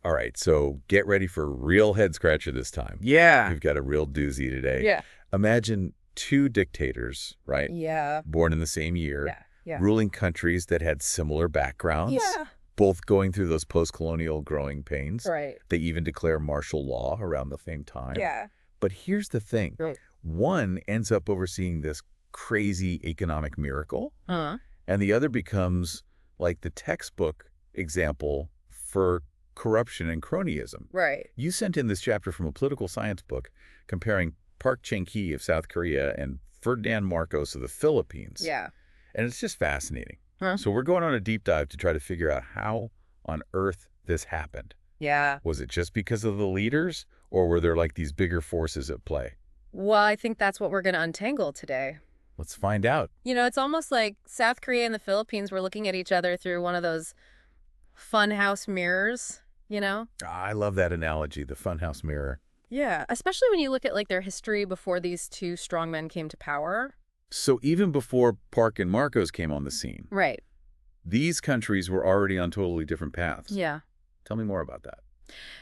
All right, so get ready for a real head scratcher this time. Yeah. We've got a real doozy today. Yeah. Imagine two dictators, right? Yeah. Born in the same year, Yeah. Yeah. ruling countries that had similar backgrounds, Yeah. both going through those post-colonial growing pains. Right. They even declare martial law around the same time. Yeah. But here's the thing. Right. One ends up overseeing this crazy economic miracle, Uh-huh. and the other becomes like the textbook example for corruption and cronyism. Right. You sent in this chapter from a political science book comparing Park Chung-hee of South Korea and Ferdinand Marcos of the Philippines. Yeah. And it's just fascinating. Huh? So we're going on a deep dive to try to figure out how on earth this happened. Yeah. Was it just because of the leaders, or were there like these bigger forces at play? Well, I think that's what we're going to untangle today. Let's find out. You know, it's almost like South Korea and the Philippines were looking at each other through one of those funhouse mirrors, you know? I love that analogy, the funhouse mirror. Yeah, especially when you look at like their history before these two strongmen came to power. So even before Park and Marcos came on the scene, Right. these countries were already on totally different paths. Yeah. Tell me more about that.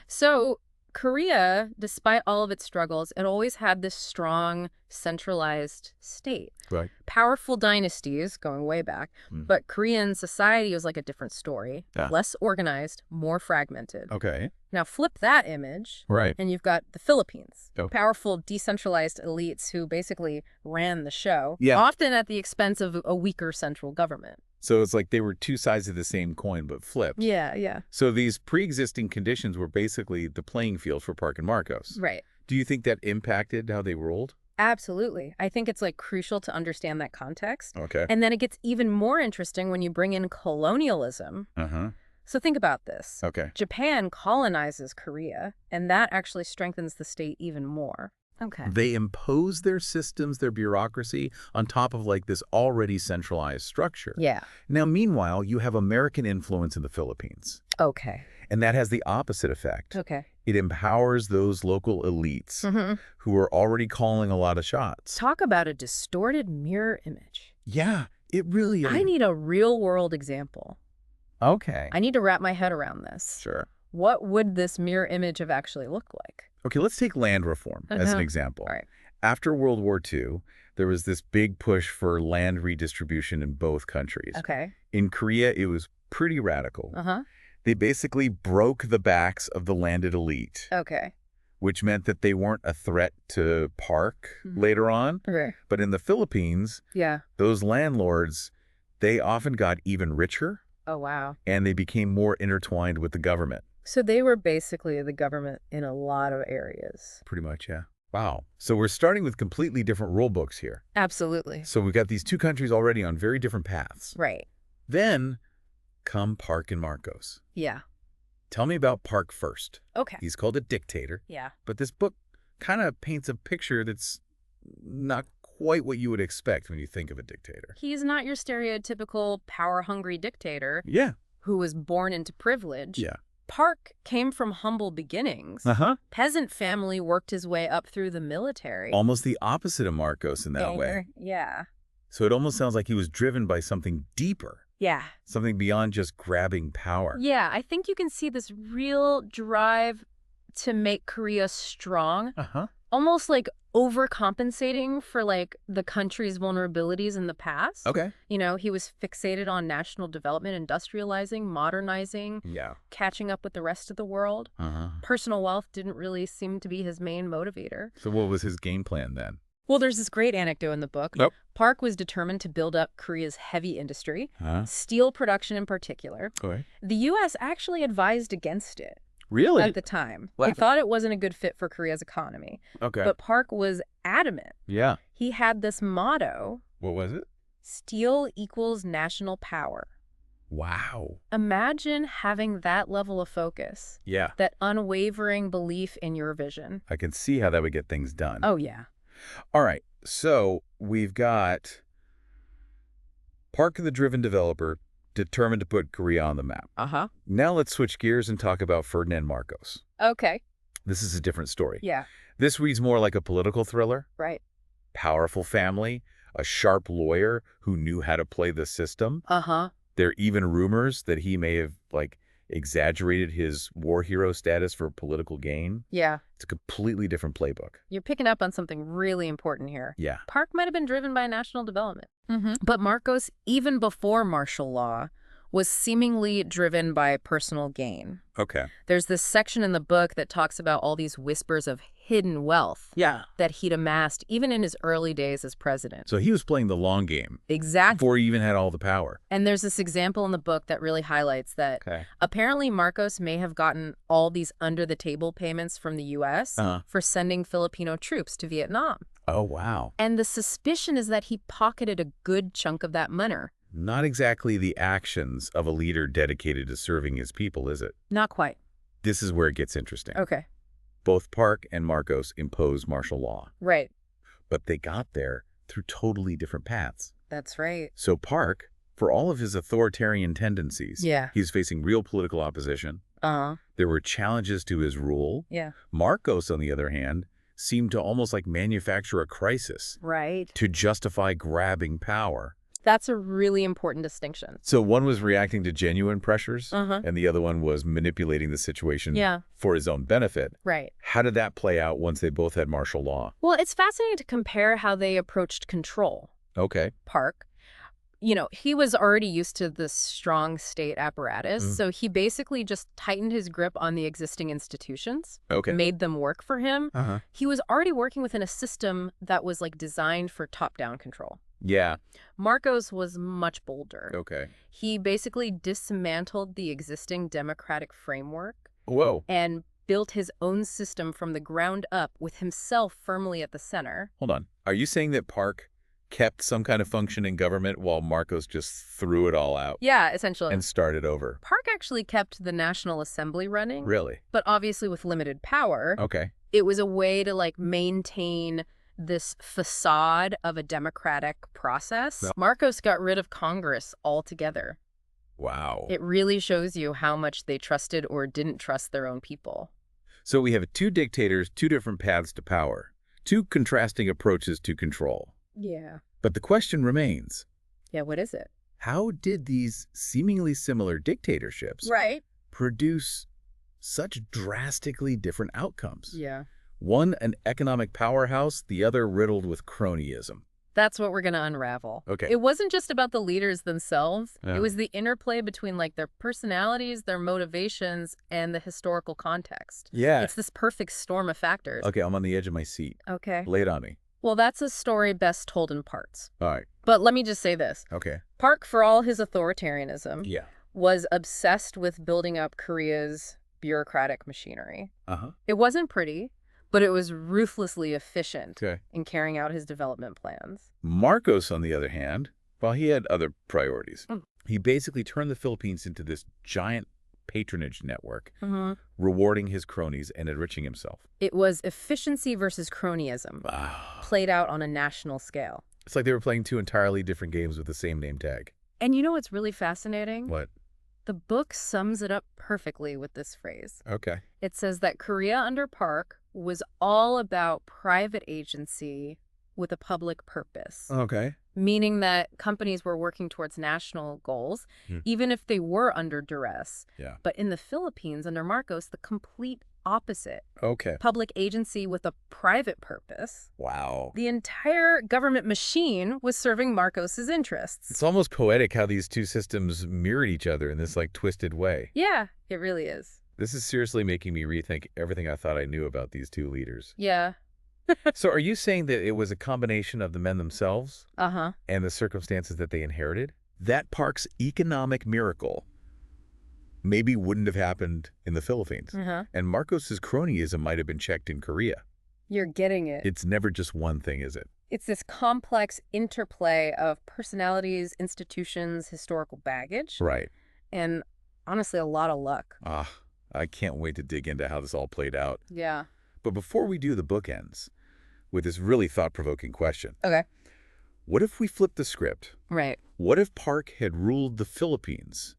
So Korea, despite all of its struggles, it always had this strong, centralized state. Right. Powerful dynasties going way back, but Korean society was like a different story. Yeah. Less organized, more fragmented. Okay. Now flip that image, Right. and you've got the Philippines. Oh. Powerful, decentralized elites who basically ran the show, Yeah. often at the expense of a weaker central government. So it's like they were two sides of the same coin, but flipped. Yeah, yeah. So these pre-existing conditions were basically the playing field for Park and Marcos. Right. Do you think that impacted how they ruled? Absolutely. I think it's like crucial to understand that context. Okay. And then it gets even more interesting when you bring in colonialism. Uh-huh. So think about this. Okay. Japan colonizes Korea, and that actually strengthens the state even more. Okay. They impose their systems, their bureaucracy, on top of like this already centralized structure. Yeah. Now, meanwhile, you have American influence in the Philippines. Okay. And that has the opposite effect. Okay. It empowers those local elites Mm-hmm. who are already calling a lot of shots. Talk about a distorted mirror image. Yeah, it really is. I need a real-world example. Okay. I need to wrap my head around this. Sure. What would this mirror image have actually looked like? Okay, let's take land reform as an Uh-huh. example. All right. After World War II, there was this big push for land redistribution in both countries. Okay. In Korea, it was pretty radical. Uh-huh. They basically broke the backs of the landed elite, Okay. which meant that they weren't a threat to Park Mhm. later on. Okay. But in the Philippines, Yeah. those landlords, they often got even richer, Oh, wow. and they became more intertwined with the government. So they were basically the government in a lot of areas. Pretty much, yeah. Wow. So we're starting with completely different rule books here. Absolutely. So we've got these two countries already on very different paths. Right. Then come Park and Marcos. Yeah. Tell me about Park first. Okay. He's called a dictator, Yeah. but this book kind of paints a picture that's not quite what you would expect when you think of a dictator. He's not your stereotypical power-hungry dictator Yeah. who was born into privilege. Yeah. Park came from humble beginnings. Uh-huh. Peasant family worked his way up through the military. Almost the opposite of Marcos in that way. Yeah. So it almost sounds like he was driven by something deeper, Yeah. something beyond just grabbing power. Yeah, I think you can see this real drive to make Korea strong, Uh-huh. almost like overcompensating for like the country's vulnerabilities in the past. Okay. You know, he was fixated on national development, industrializing, modernizing, Yeah. catching up with the rest of the world. Uh-huh. Personal wealth didn't really seem to be his main motivator. So what was his game plan then? Well, there's this great anecdote in the book. Yep. Park was determined to build up Korea's heavy industry, Huh? steel production in particular. Okay. The U.S. actually advised against it Really? at the time. What? They thought it wasn't a good fit for Korea's economy. Okay. But Park was adamant. Yeah. He had this motto, What was it? steel equals national power. Wow. Imagine having that level of focus, Yeah. that unwavering belief in your vision. I can see how that would get things done. Oh, yeah. All right. So we've got Park the driven developer determined to put Korea on the map. Uh-huh. Now let's switch gears and talk about Ferdinand Marcos. Okay. This is a different story. Yeah. This reads more like a political thriller. Right. Powerful family, a sharp lawyer who knew how to play the system. Uh-huh. There are even rumors that he may have, like, exaggerated his war hero status for political gain. Yeah. It's a completely different playbook. You're picking up on something really important here. Yeah. Park might have been driven by national development. But Marcos, even before martial law, was seemingly driven by personal gain. Okay. There's this section in the book that talks about all these whispers of hidden wealth that he'd amassed even in his early days as president. So he was playing the long game Exactly. before he even had all the power. And there's this example in the book that really highlights that apparently Marcos may have gotten all these under-the-table payments from the U.S. For sending Filipino troops to Vietnam. Oh, wow. And the suspicion is that he pocketed a good chunk of that money. Not exactly the actions of a leader dedicated to serving his people, is it? Not quite. This is where it gets interesting. Okay. Both Park and Marcos imposed martial law, Right. but they got there through totally different paths. That's right. So Park, for all of his authoritarian tendencies, Yeah. he's facing real political opposition. There were challenges to his rule. Yeah. Marcos, on the other hand, seemed to almost like manufacture a crisis Right. to justify grabbing power. That's a really important distinction. So one was reacting to genuine pressures, and the other one was manipulating the situation for his own benefit. Right. How did that play out once they both had martial law? Well, it's fascinating to compare how they approached control. Okay. Park, he was already used to this strong state apparatus, so he basically just tightened his grip on the existing institutions, made them work for him. He was already working within a system that was like designed for top-down control. Yeah. Marcos was much bolder. Okay. He basically dismantled the existing democratic framework Whoa. and built his own system from the ground up with himself firmly at the center. Hold on. Are you saying that Park kept some kind of function in government while Marcos just threw it all out? Yeah, essentially. And started over? Park actually kept the National Assembly running. Really? But obviously with limited power. Okay. It was a way to maintain this facade of a democratic process. Well, Marcos got rid of Congress altogether. Wow. It really shows you how much they trusted or didn't trust their own people. So we have two dictators, two different paths to power, two contrasting approaches to control. Yeah. But the question remains. Yeah, what is it? How did these seemingly similar dictatorships produce such drastically different outcomes? Yeah. One an economic powerhouse, the other riddled with cronyism. That's what we're going to unravel. Okay. It wasn't just about the leaders themselves. Yeah. It was the interplay between their personalities, their motivations, and the historical context. Yeah. It's this perfect storm of factors. Okay, I'm on the edge of my seat. Okay. Lay it on me. Well, that's a story best told in parts. All right. But let me just say this. Okay. Park, for all his authoritarianism, Yeah. was obsessed with building up Korea's bureaucratic machinery. It wasn't pretty, but it was ruthlessly efficient in carrying out his development plans. Marcos, on the other hand, well, he had other priorities. He basically turned the Philippines into this giant patronage network, rewarding his cronies and enriching himself. It was efficiency versus cronyism, played out on a national scale. It's like they were playing two entirely different games with the same name tag. And you know what's really fascinating? What? The book sums it up perfectly with this phrase. Okay. It says that Korea under Park was all about private agency with a public purpose. Okay. Meaning that companies were working towards national goals, even if they were under duress. Yeah. But in the Philippines, under Marcos, the complete opposite. Okay. Public agency with a private purpose. Wow. The entire government machine was serving Marcos's interests. It's almost poetic how these two systems mirrored each other in this twisted way. Yeah, it really is. This is seriously making me rethink everything I thought I knew about these two leaders. Yeah. So are you saying that it was a combination of the men themselves and the circumstances that they inherited? That Park's economic miracle maybe wouldn't have happened in the Philippines. And Marcos's cronyism might have been checked in Korea. You're getting it. It's never just one thing, is it? It's this complex interplay of personalities, institutions, historical baggage. Right. And honestly, a lot of luck. I can't wait to dig into how this all played out. Yeah. But before we do, the book ends with this really thought-provoking question. Okay. What if we flip the script? Right. What if Park had ruled the Philippines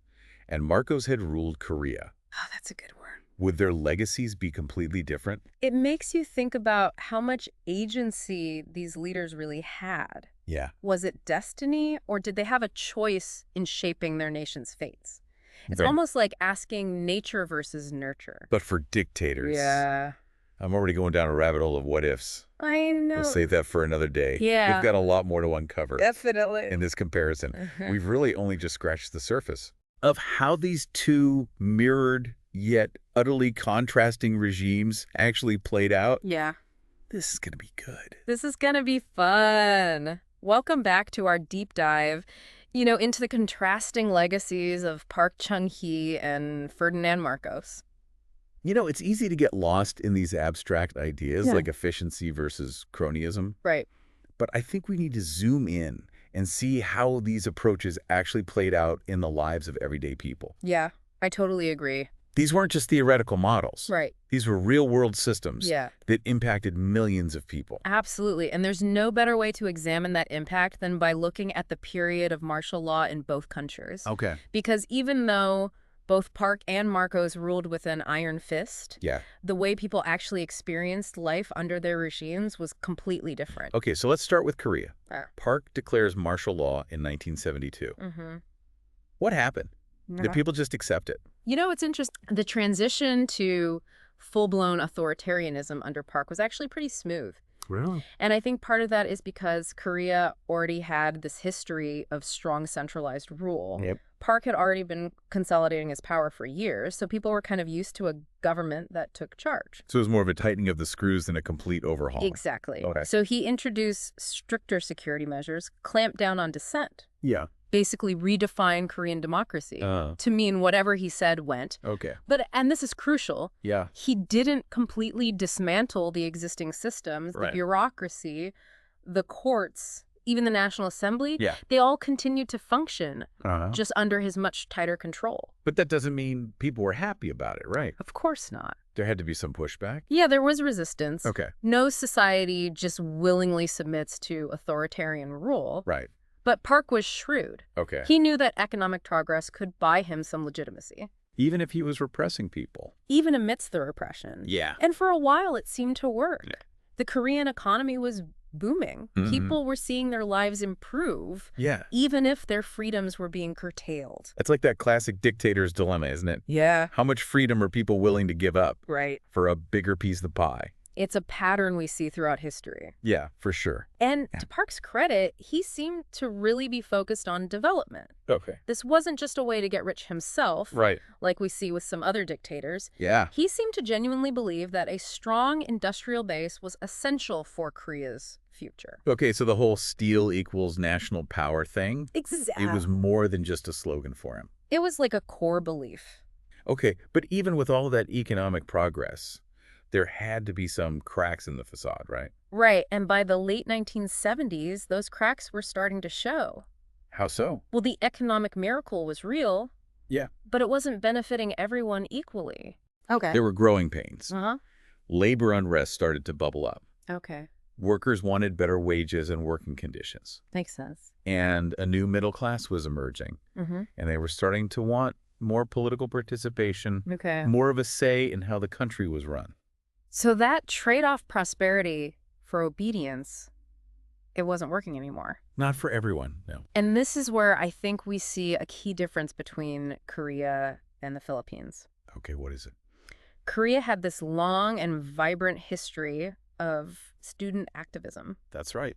and Marcos had ruled Korea? Oh, that's a good word. Would their legacies be completely different? It makes you think about how much agency these leaders really had. Yeah. Was it destiny, or did they have a choice in shaping their nation's fates? It's almost like asking nature versus nurture. But for dictators. Yeah. I'm already going down a rabbit hole of what ifs. I know. We'll save that for another day. Yeah. We've got a lot more to uncover. Definitely. In this comparison. We've really only just scratched the surface of how these two mirrored yet utterly contrasting regimes actually played out. Yeah. This is going to be good. This is going to be fun. Welcome back to our deep dive, into the contrasting legacies of Park Chung-hee and Ferdinand Marcos. It's easy to get lost in these abstract ideas like efficiency versus cronyism. Right. But I think we need to zoom in and see how these approaches actually played out in the lives of everyday people. Yeah, I totally agree. These weren't just theoretical models. Right. These were real-world systems that impacted millions of people. Absolutely. And there's no better way to examine that impact than by looking at the period of martial law in both countries. Okay. Because even though both Park and Marcos ruled with an iron fist, the way people actually experienced life under their regimes was completely different. Okay, so let's start with Korea. Park declares martial law in 1972. What happened? Did people just accept it? It's interesting. The transition to full-blown authoritarianism under Park was actually pretty smooth. Really? And I think part of that is because Korea already had this history of strong centralized rule. Yep. Park had already been consolidating his power for years, so people were kind of used to a government that took charge. So it was more of a tightening of the screws than a complete overhaul. Exactly. Okay. So he introduced stricter security measures, clamped down on dissent. Yeah. Basically redefine Korean democracy to mean whatever he said went. Okay. And this is crucial. Yeah. He didn't completely dismantle the existing systems, the bureaucracy, the courts, even the National Assembly. Yeah. They all continued to function just under his much tighter control. But that doesn't mean people were happy about it, right? Of course not. There had to be some pushback? Yeah, there was resistance. Okay. No society just willingly submits to authoritarian rule. Right. But Park was shrewd. Okay. He knew that economic progress could buy him some legitimacy. Even if he was repressing people. Even amidst the repression. Yeah. And for a while, it seemed to work. Yeah. The Korean economy was booming. People were seeing their lives improve. Yeah. Even if their freedoms were being curtailed. It's like that classic dictator's dilemma, isn't it? Yeah. How much freedom are people willing to give up? Right. For a bigger piece of the pie? It's a pattern we see throughout history. Yeah, for sure. And to Park's credit, he seemed to really be focused on development. Okay. This wasn't just a way to get rich himself, like we see with some other dictators. Yeah. He seemed to genuinely believe that a strong industrial base was essential for Korea's future. Okay, so the whole steel equals national power thing? Exactly. It was more than just a slogan for him. It was like a core belief. Okay, but even with all that economic progress, there had to be some cracks in the facade, right? Right, and by the late 1970s, those cracks were starting to show. How so? Well, the economic miracle was real. Yeah. But it wasn't benefiting everyone equally. Okay. There were growing pains. Labor unrest started to bubble up. Okay. Workers wanted better wages and working conditions. Makes sense. And a new middle class was emerging. And they were starting to want more political participation, more of a say in how the country was run. So that trade-off prosperity for obedience, it wasn't working anymore. Not for everyone, no. And this is where I think we see a key difference between Korea and the Philippines. Okay, what is it? Korea had this long and vibrant history of student activism. That's right.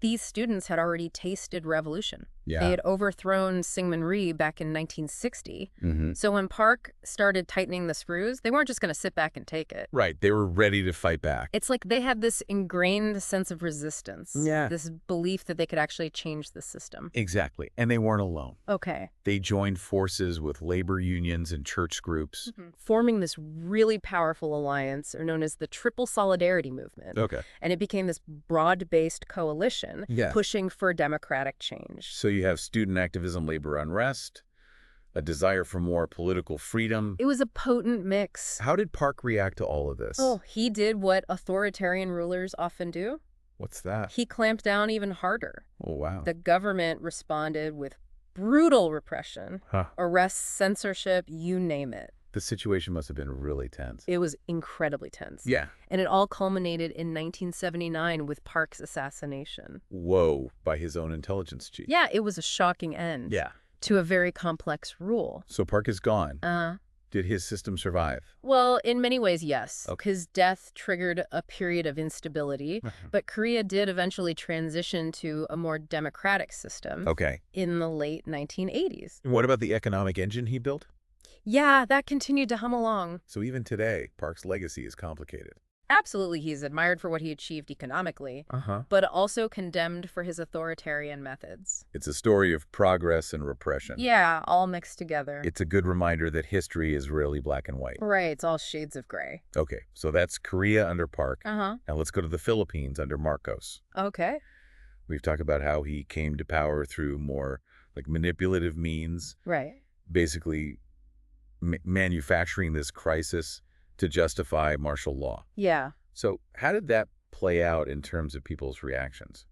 These students had already tasted revolution. Yeah. They had overthrown Syngman Rhee back in 1960. So when Park started tightening the screws, they weren't just going to sit back and take it. Right. They were ready to fight back. It's like they had this ingrained sense of resistance. Yeah. This belief that they could actually change the system. Exactly. And they weren't alone. Okay. They joined forces with labor unions and church groups. Forming this really powerful alliance, or known as the Triple Solidarity Movement. Okay. And it became this broad-based coalition pushing for democratic change. So you have student activism, labor unrest, a desire for more political freedom. It was a potent mix. How did Park react to all of this? Oh, he did what authoritarian rulers often do. What's that? He clamped down even harder. Oh, wow. The government responded with brutal repression, arrests, censorship, you name it. The situation must have been really tense. It was incredibly tense. Yeah. And it all culminated in 1979 with Park's assassination. Whoa, by his own intelligence chief. Yeah, it was a shocking end. Yeah. to a very complex rule. So Park is gone. Did his system survive? Well, in many ways, yes. Okay. His death triggered a period of instability, but Korea did eventually transition to a more democratic system in the late 1980s. And what about the economic engine he built? Yeah, that continued to hum along. So even today, Park's legacy is complicated. Absolutely, he's admired for what he achieved economically, but also condemned for his authoritarian methods. It's a story of progress and repression. Yeah, all mixed together. It's a good reminder that history is rarely black and white. Right, it's all shades of gray. Okay, so that's Korea under Park. Now let's go to the Philippines under Marcos. Okay. We've talked about how he came to power through more like manipulative means. Right. Basically manufacturing this crisis to justify martial law. Yeah. So how did that play out in terms of people's reactions?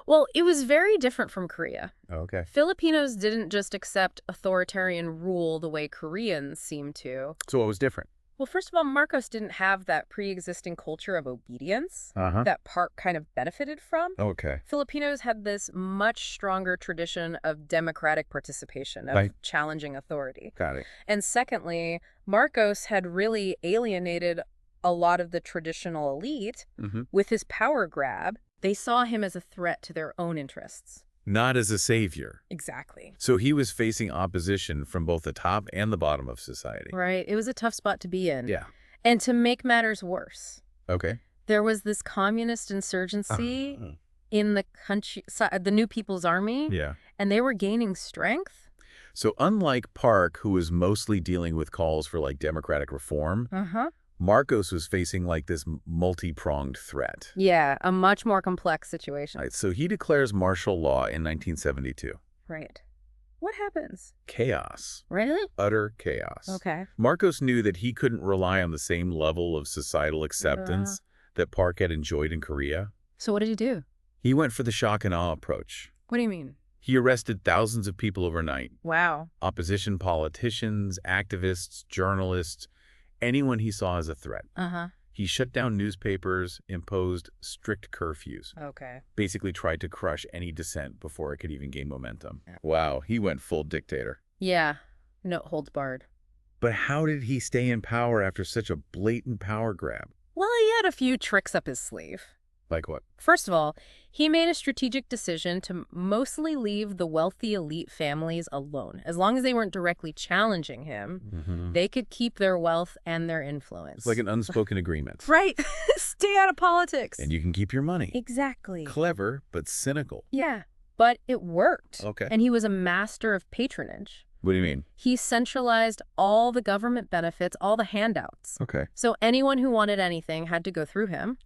Well, it was very different from Korea. Okay. Filipinos didn't just accept authoritarian rule the way Koreans seem to. So what was different? Well, first of all, Marcos didn't have that pre-existing culture of obedience that Park kind of benefited from. Okay. Filipinos had this much stronger tradition of democratic participation, of challenging authority. Got it. And secondly, Marcos had really alienated a lot of the traditional elite with his power grab. They saw him as a threat to their own interests. Not as a savior. Exactly. So he was facing opposition from both the top and the bottom of society. Right. It was a tough spot to be in. Yeah. And to make matters worse, there was this communist insurgency in the country, the New People's Army. Yeah. And they were gaining strength. So unlike Park, who was mostly dealing with calls for like democratic reform, Marcos was facing like this multi-pronged threat. Yeah, a much more complex situation. Right, so he declares martial law in 1972. Right. What happens? Chaos. Really? Utter chaos. Okay. Marcos knew that he couldn't rely on the same level of societal acceptance that Park had enjoyed in Korea. So what did he do? He went for the shock and awe approach. What do you mean? He arrested thousands of people overnight. Wow. Opposition politicians, activists, journalists, anyone he saw as a threat. He shut down newspapers, imposed strict curfews. Okay. Basically tried to crush any dissent before it could even gain momentum. Wow, he went full dictator. Yeah, no holds barred. But how did he stay in power after such a blatant power grab? Well, he had a few tricks up his sleeve. Like what? First of all, he made a strategic decision to mostly leave the wealthy elite families alone. As long as they weren't directly challenging him, they could keep their wealth and their influence. It's like an unspoken agreement. Right. Stay out of politics. And you can keep your money. Exactly. Clever, but cynical. Yeah, but it worked. Okay. And he was a master of patronage. What do you mean? He centralized all the government benefits, all the handouts. Okay. So anyone who wanted anything had to go through him.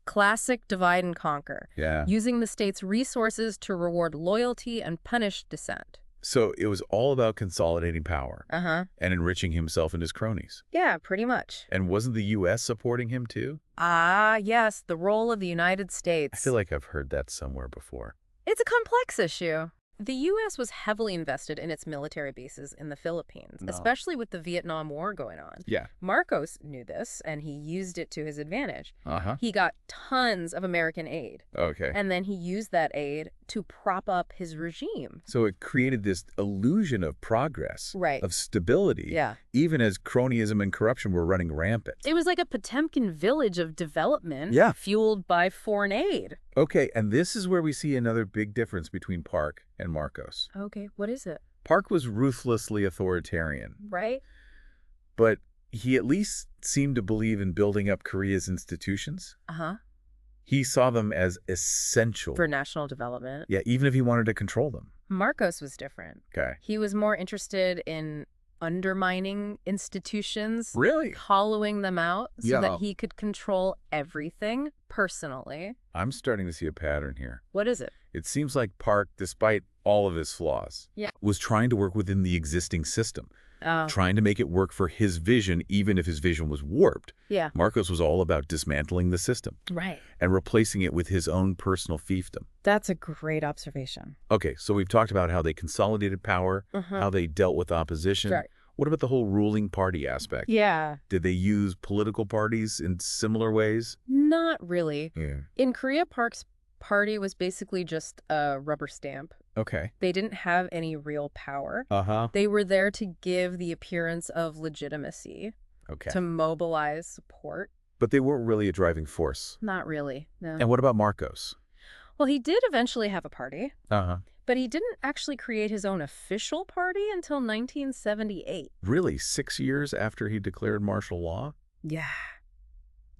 Classic divide and conquer. Yeah. Using the state's resources to reward loyalty and punish dissent. So it was all about consolidating power. And enriching himself and his cronies. Yeah, pretty much. And wasn't the U.S. supporting him too? Ah, yes, the role of the United States. I feel like I've heard that somewhere before. It's a complex issue. The U.S. was heavily invested in its military bases in the Philippines, especially with the Vietnam War going on. Yeah. Marcos knew this, and he used it to his advantage. He got tons of American aid. Okay. And then he used that aid to prop up his regime. So it created this illusion of progress, of stability, Yeah. even as cronyism and corruption were running rampant. It was like a Potemkin village of development, fueled by foreign aid. Okay, and this is where we see another big difference between Park and Marcos. Okay, what is it? Park was ruthlessly authoritarian. Right. But he at least seemed to believe in building up Korea's institutions. He saw them as essential. For national development. Yeah, even if he wanted to control them. Marcos was different. Okay. He was more interested in undermining institutions. Really? Hollowing them out so that he could control everything personally. I'm starting to see a pattern here. What is it? It seems like Park, despite all of his flaws, was trying to work within the existing system. Trying to make it work for his vision, even if his vision was warped. Yeah. Marcos was all about dismantling the system. Right. And replacing it with his own personal fiefdom. That's a great observation. Okay, so we've talked about how they consolidated power, how they dealt with opposition. Right. What about the whole ruling party aspect? Yeah. Did they use political parties in similar ways? Not really. Yeah. In Korea, Park's party was basically just a rubber stamp. Okay. They didn't have any real power. Uh-huh. They were there to give the appearance of legitimacy, Okay. to mobilize support. But they weren't really a driving force. Not really, no. And what about Marcos? Well, he did eventually have a party. Uh-huh. But he didn't actually create his own official party until 1978. Really? 6 years after he declared martial law? Yeah.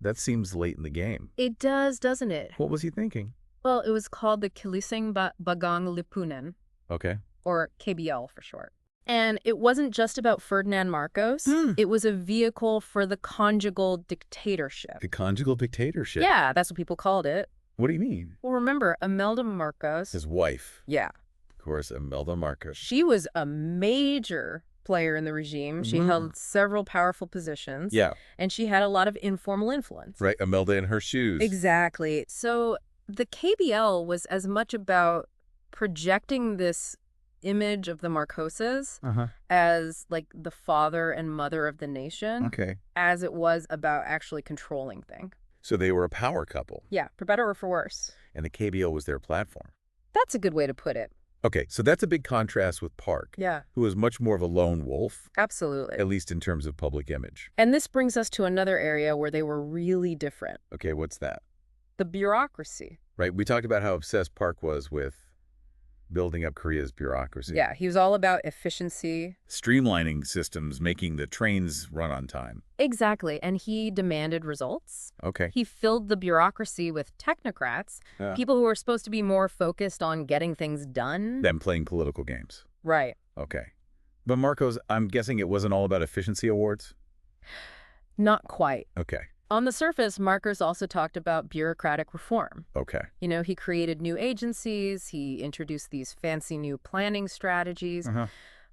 That seems late in the game. It does, doesn't it? What was he thinking? Well, it was called the Kilising Bagang Lipunan. Okay. Or KBL for short. And it wasn't just about Ferdinand Marcos. It was a vehicle for the conjugal dictatorship. The conjugal dictatorship? Yeah, that's what people called it. What do you mean? Well, remember, Imelda Marcos. His wife. Yeah. Of course, Imelda Marcos. She was a major player in the regime. She held several powerful positions. Yeah. And she had a lot of informal influence. Right, Imelda in her shoes. Exactly. So the KBL was as much about projecting this image of the Marcoses as like the father and mother of the nation as it was about actually controlling things. So they were a power couple. Yeah, for better or for worse. And the KBL was their platform. That's a good way to put it. Okay, so that's a big contrast with Park, who was much more of a lone wolf. Absolutely. At least in terms of public image. And this brings us to another area where they were really different. Okay, what's that? The bureaucracy. Right, we talked about how obsessed Park was with building up Korea's bureaucracy. Yeah, he was all about efficiency. Streamlining systems, making the trains run on time. Exactly, and he demanded results. Okay. He filled the bureaucracy with technocrats, people who were supposed to be more focused on getting things done. Than playing political games. Right. Okay. But Marcos, I'm guessing it wasn't all about efficiency awards? Not quite. Okay. On the surface, Marcos also talked about bureaucratic reform. Okay. You know, he created new agencies, he introduced these fancy new planning strategies.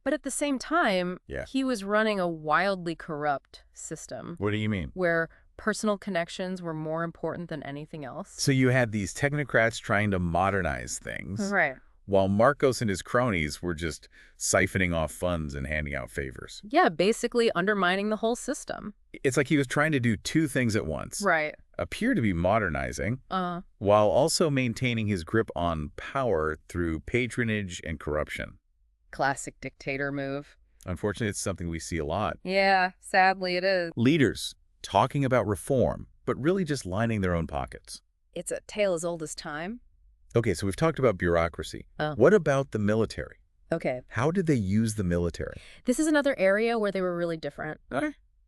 But at the same time, he was running a wildly corrupt system. What do you mean? Where personal connections were more important than anything else. So you had these technocrats trying to modernize things. Right. While Marcos and his cronies were just siphoning off funds and handing out favors. Yeah, basically undermining the whole system. It's like he was trying to do two things at once. Right. Appear to be modernizing, while also maintaining his grip on power through patronage and corruption. Classic dictator move. Unfortunately, it's something we see a lot. Yeah, sadly it is. Leaders talking about reform, but really just lining their own pockets. It's a tale as old as time. Okay, so we've talked about bureaucracy. What about the military? Okay. How did they use the military? This is another area where they were really different.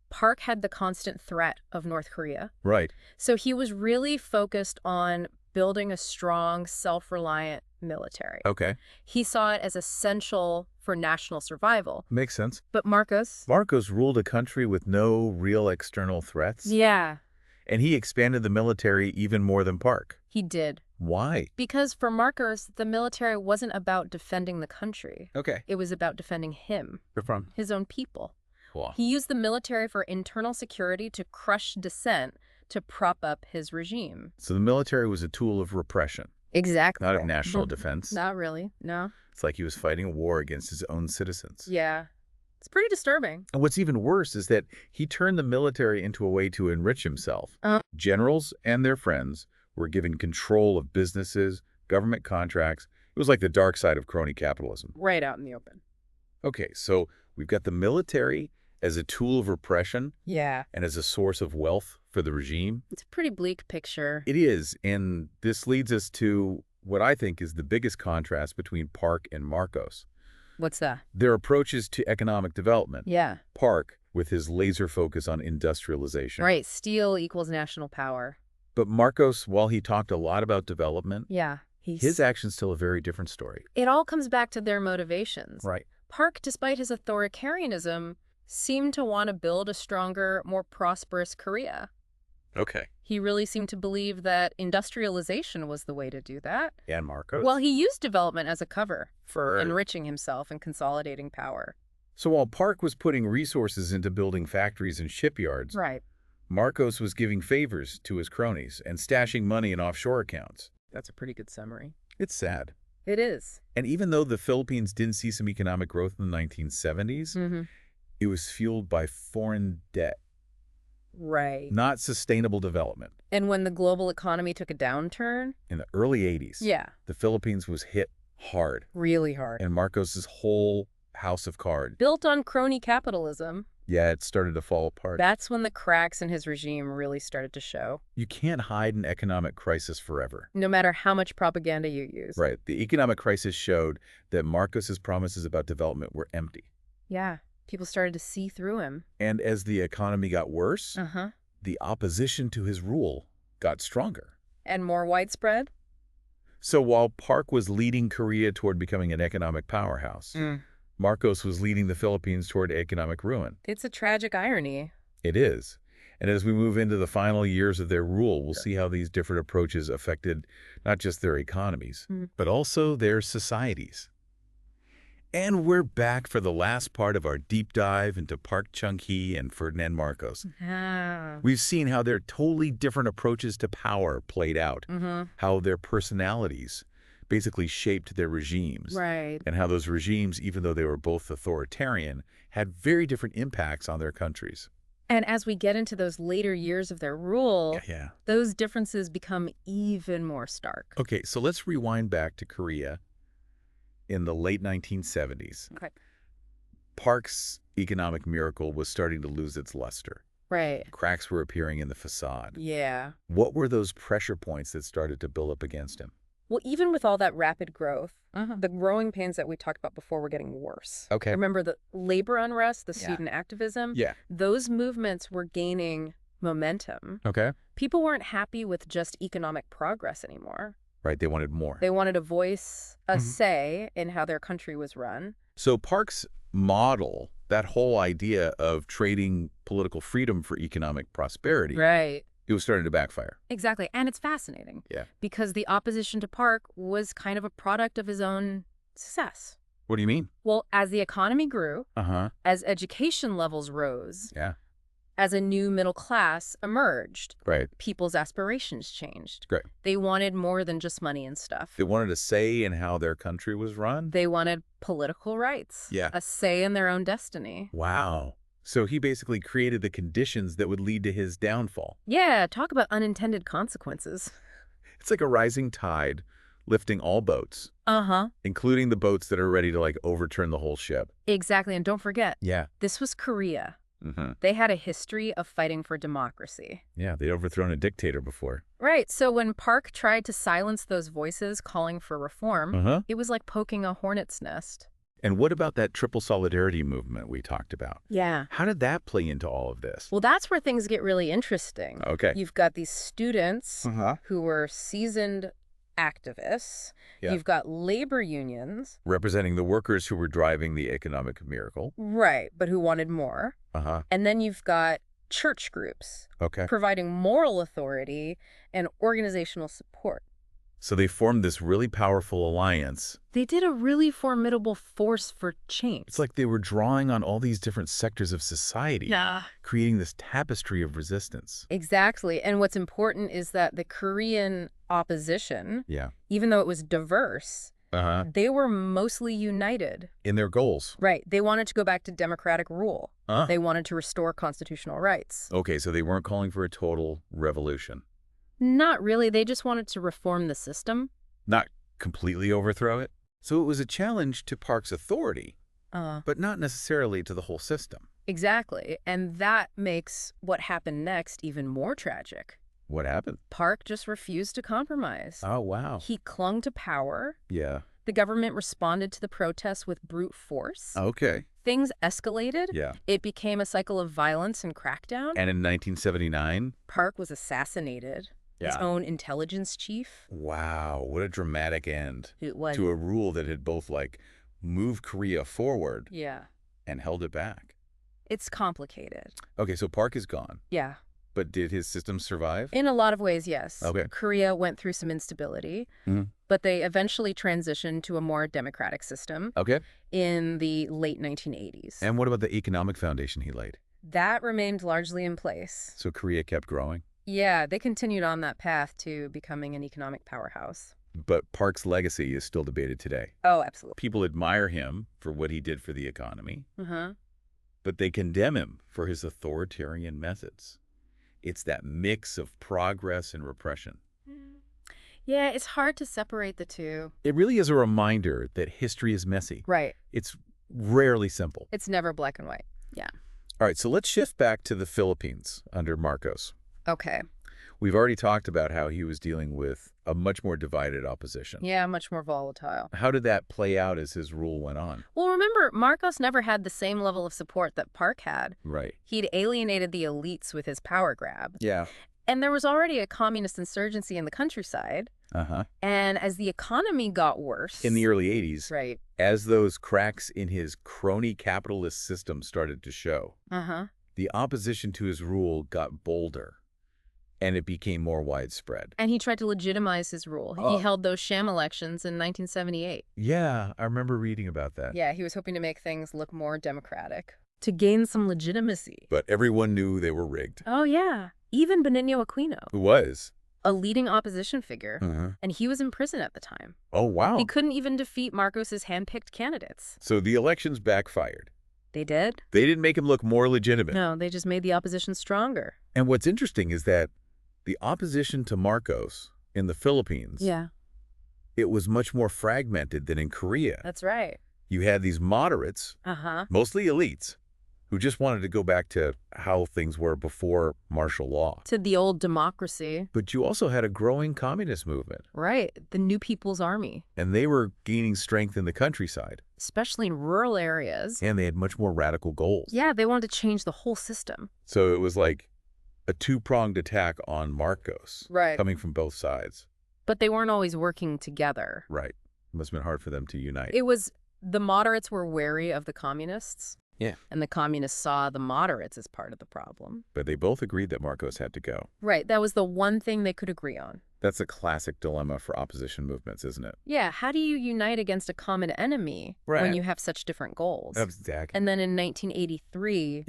Park had the constant threat of North Korea. Right. So he was really focused on building a strong, self-reliant military. Okay. He saw it as essential for national survival. Makes sense. But Marcos ruled a country with no real external threats? Yeah. And he expanded the military even more than Park? He did. Why? Because for Marcos, the military wasn't about defending the country. Okay. It was about defending him. From? His own people. Wow. He used the military for internal security to crush dissent, to prop up his regime. So the military was a tool of repression. Exactly. Not of national defense. Not really, no. It's like he was fighting a war against his own citizens. Yeah. It's pretty disturbing. And what's even worse is that he turned the military into a way to enrich himself. Generals and their friends were given control of businesses, government contracts. It was like the dark side of crony capitalism. Right out in the open. Okay, so we've got the military as a tool of repression. Yeah. And as a source of wealth for the regime. It's a pretty bleak picture. It is, and this leads us to what I think is the biggest contrast between Park and Marcos. What's that? Their approaches to economic development. Yeah. Park, with his laser focus on industrialization. Right, steel equals national power. But Marcos, while he talked a lot about development, his actions tell a very different story. It all comes back to their motivations. Right. Park, despite his authoritarianism, seemed to want to build a stronger, more prosperous Korea. Okay. He really seemed to believe that industrialization was the way to do that. And Marcos? Well, he used development as a cover for enriching himself and consolidating power. So while Park was putting resources into building factories and shipyards, right, Marcos was giving favors to his cronies and stashing money in offshore accounts. That's a pretty good summary. It's sad. It is. And even though the Philippines didn't see some economic growth in the 1970s, it was fueled by foreign debt. Right. Not sustainable development. And when the global economy took a downturn? In the early 80s. Yeah. The Philippines was hit Hard. Really hard. And Marcos's whole house of cards. Built on crony capitalism. Yeah, it started to fall apart. That's when the cracks in his regime really started to show. You can't hide an economic crisis forever. No matter how much propaganda you use. Right. The economic crisis showed that Marcos's promises about development were empty. Yeah. People started to see through him. And as the economy got worse, the opposition to his rule got stronger. And more widespread? So while Park was leading Korea toward becoming an economic powerhouse, Marcos was leading the Philippines toward economic ruin. It's a tragic irony. It is. And as we move into the final years of their rule, we'll see how these different approaches affected not just their economies, but also their societies. And we're back for the last part of our deep dive into Park Chung-hee and Ferdinand Marcos. We've seen how their totally different approaches to power played out, how their personalities basically shaped their regimes, and how those regimes, even though they were both authoritarian, had very different impacts on their countries. And as we get into those later years of their rule, those differences become even more stark. Okay, so let's rewind back to Korea in the late 1970s. Park's economic miracle was starting to lose its luster. Cracks were appearing in the facade. What were those pressure points that started to build up against him? Well, even with all that rapid growth, the growing pains that we talked about before were getting worse. Remember the labor unrest, the student activism? Those movements were gaining momentum. People weren't happy with just economic progress anymore. They wanted more. They wanted a voice, a say in how their country was run. So Park's model, that whole idea of trading political freedom for economic prosperity, it was starting to backfire. Exactly. And it's fascinating. Because the opposition to Park was kind of a product of his own success. What do you mean? Well, as the economy grew, as education levels rose, as a new middle class emerged, people's aspirations changed. They wanted more than just money and stuff. They wanted a say in how their country was run? They wanted political rights. A say in their own destiny. Wow. So he basically created the conditions that would lead to his downfall. Yeah, talk about unintended consequences. It's like a rising tide lifting all boats. Including the boats that are ready to overturn the whole ship. Exactly. And don't forget, this was Korea. They had a history of fighting for democracy. They'd overthrown a dictator before. So when Park tried to silence those voices calling for reform, it was like poking a hornet's nest. And what about that triple solidarity movement we talked about? How did that play into all of this? Well, that's where things get really interesting. You've got these students who were seasoned activists. You've got labor unions. Representing the workers who were driving the economic miracle. But who wanted more. And then you've got church groups providing moral authority and organizational support. So they formed this really powerful alliance. They did a really formidable force for change. It's like they were drawing on all these different sectors of society, creating this tapestry of resistance. Exactly. And what's important is that the Korean opposition, even though it was diverse, they were mostly united. In their goals. They wanted to go back to democratic rule. They wanted to restore constitutional rights. So they weren't calling for a total revolution. Not really. They just wanted to reform the system. Not completely overthrow it. So it was a challenge to Park's authority, but not necessarily to the whole system. Exactly. And that makes what happened next even more tragic. What happened? Park just refused to compromise. Oh, wow. He clung to power. The government responded to the protests with brute force. Things escalated. It became a cycle of violence and crackdown. And in 1979? Park was assassinated. His own intelligence chief. Wow, what a dramatic end. It was. To a rule that had both, moved Korea forward and held it back. It's complicated. So Park is gone. But did his system survive? In a lot of ways, yes. Korea went through some instability, but they eventually transitioned to a more democratic system in the late 1980s. And what about the economic foundation he laid? That remained largely in place. So Korea kept growing? They continued on that path to becoming an economic powerhouse. But Park's legacy is still debated today. Oh, absolutely. People admire him for what he did for the economy, but they condemn him for his authoritarian methods. It's that mix of progress and repression. Yeah, it's hard to separate the two. It really is a reminder that history is messy. Right. It's rarely simple. It's never black and white. Yeah. All right, so let's shift back to the Philippines under Marcos. Okay. We've already talked about how he was dealing with a much more divided opposition. Yeah, much more volatile. How did that play out as his rule went on? Well, remember, Marcos never had the same level of support that Park had. Right. He'd alienated the elites with his power grab. Yeah. And there was already a communist insurgency in the countryside. And as the economy got worse... In the early 80s, right. as those cracks in his crony capitalist system started to show, the opposition to his rule got bolder, and it became more widespread. And he tried to legitimize his rule. He held those sham elections in 1978. Yeah, I remember reading about that. Yeah, he was hoping to make things look more democratic, to gain some legitimacy. But everyone knew they were rigged. Oh, yeah. Even Benigno Aquino. Who was? A leading opposition figure, and he was in prison at the time. Oh, wow. He couldn't even defeat Marcos's hand-picked candidates. So the elections backfired. They did? They didn't make him look more legitimate. No, they just made the opposition stronger. And what's interesting is that the opposition to Marcos in the Philippines, it was much more fragmented than in Korea. That's right. You had these moderates, mostly elites, who just wanted to go back to how things were before martial law. To the old democracy. But you also had a growing communist movement. Right, the New People's Army. And they were gaining strength in the countryside. Especially in rural areas. And they had much more radical goals. Yeah, they wanted to change the whole system. So it was like a two-pronged attack on Marcos. Right. Coming from both sides. But they weren't always working together. Right. It must have been hard for them to unite. It was, the moderates were wary of the communists. Yeah. And the communists saw the moderates as part of the problem. But they both agreed that Marcos had to go. Right. That was the one thing they could agree on. That's a classic dilemma for opposition movements, isn't it? Yeah. How do you unite against a common enemy when you have such different goals? Exactly. And then in 1983,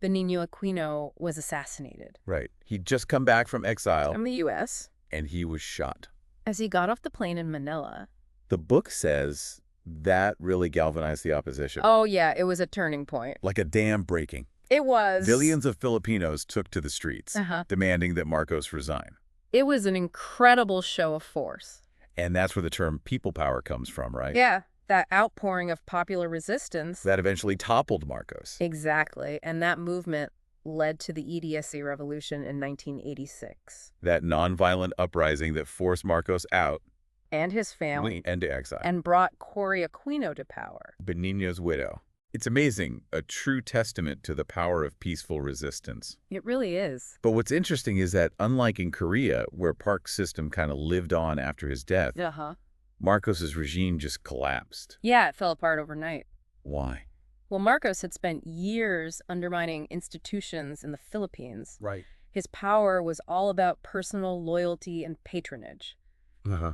Benigno Aquino was assassinated. Right. He'd just come back from exile. From the U.S. And he was shot. As he got off the plane in Manila. The book says that really galvanized the opposition. Oh, yeah. It was a turning point. Like a dam breaking. It was. Millions of Filipinos took to the streets, demanding that Marcos resign. It was an incredible show of force. And that's where the term people power comes from, right? Yeah. That outpouring of popular resistance. That eventually toppled Marcos. Exactly. And that movement led to the EDSA revolution in 1986. That nonviolent uprising that forced Marcos out. And his family. And to exile. And brought Cory Aquino to power. Benigno's widow. It's amazing, a true testament to the power of peaceful resistance. It really is. But what's interesting is that unlike in Korea, where Park's system kind of lived on after his death, Marcos's regime just collapsed. Yeah, it fell apart overnight. Why? Well, Marcos had spent years undermining institutions in the Philippines. Right. His power was all about personal loyalty and patronage.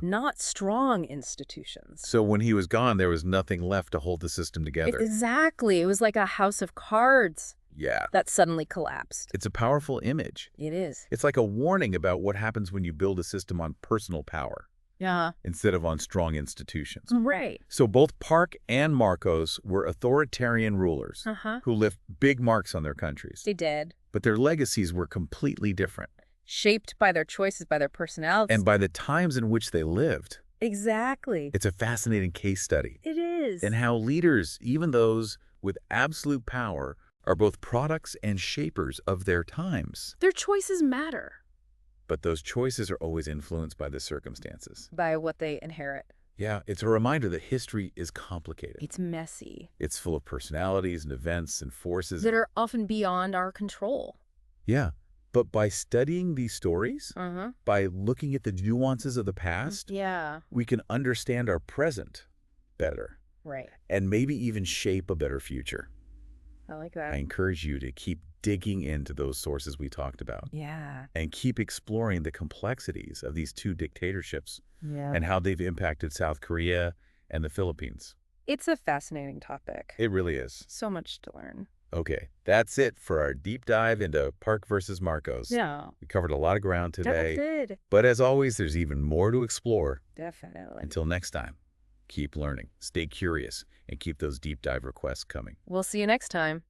Not strong institutions. So when he was gone, there was nothing left to hold the system together. Exactly. It was like a house of cards. Yeah. That suddenly collapsed. It's a powerful image. It is. It's like a warning about what happens when you build a system on personal power. Yeah. Instead of on strong institutions. Right. So both Park and Marcos were authoritarian rulers who left big marks on their countries. They did. But their legacies were completely different. Shaped by their choices, by their personalities. And by the times in which they lived. Exactly. It's a fascinating case study. It is. And how leaders, even those with absolute power, are both products and shapers of their times. Their choices matter. But those choices are always influenced by the circumstances. By what they inherit. Yeah, it's a reminder that history is complicated. It's messy. It's full of personalities and events and forces. That are often beyond our control. Yeah. But by studying these stories, by looking at the nuances of the past, we can understand our present better. Right. And maybe even shape a better future. I like that. I encourage you to keep digging into those sources we talked about. Yeah. And keep exploring the complexities of these two dictatorships and how they've impacted South Korea and the Philippines. It's a fascinating topic. It really is. So much to learn. Okay, that's it for our deep dive into Park versus Marcos. Yeah. We covered a lot of ground today. Did. But as always, there's even more to explore. Definitely. Until next time, keep learning, stay curious, and keep those deep dive requests coming. We'll see you next time.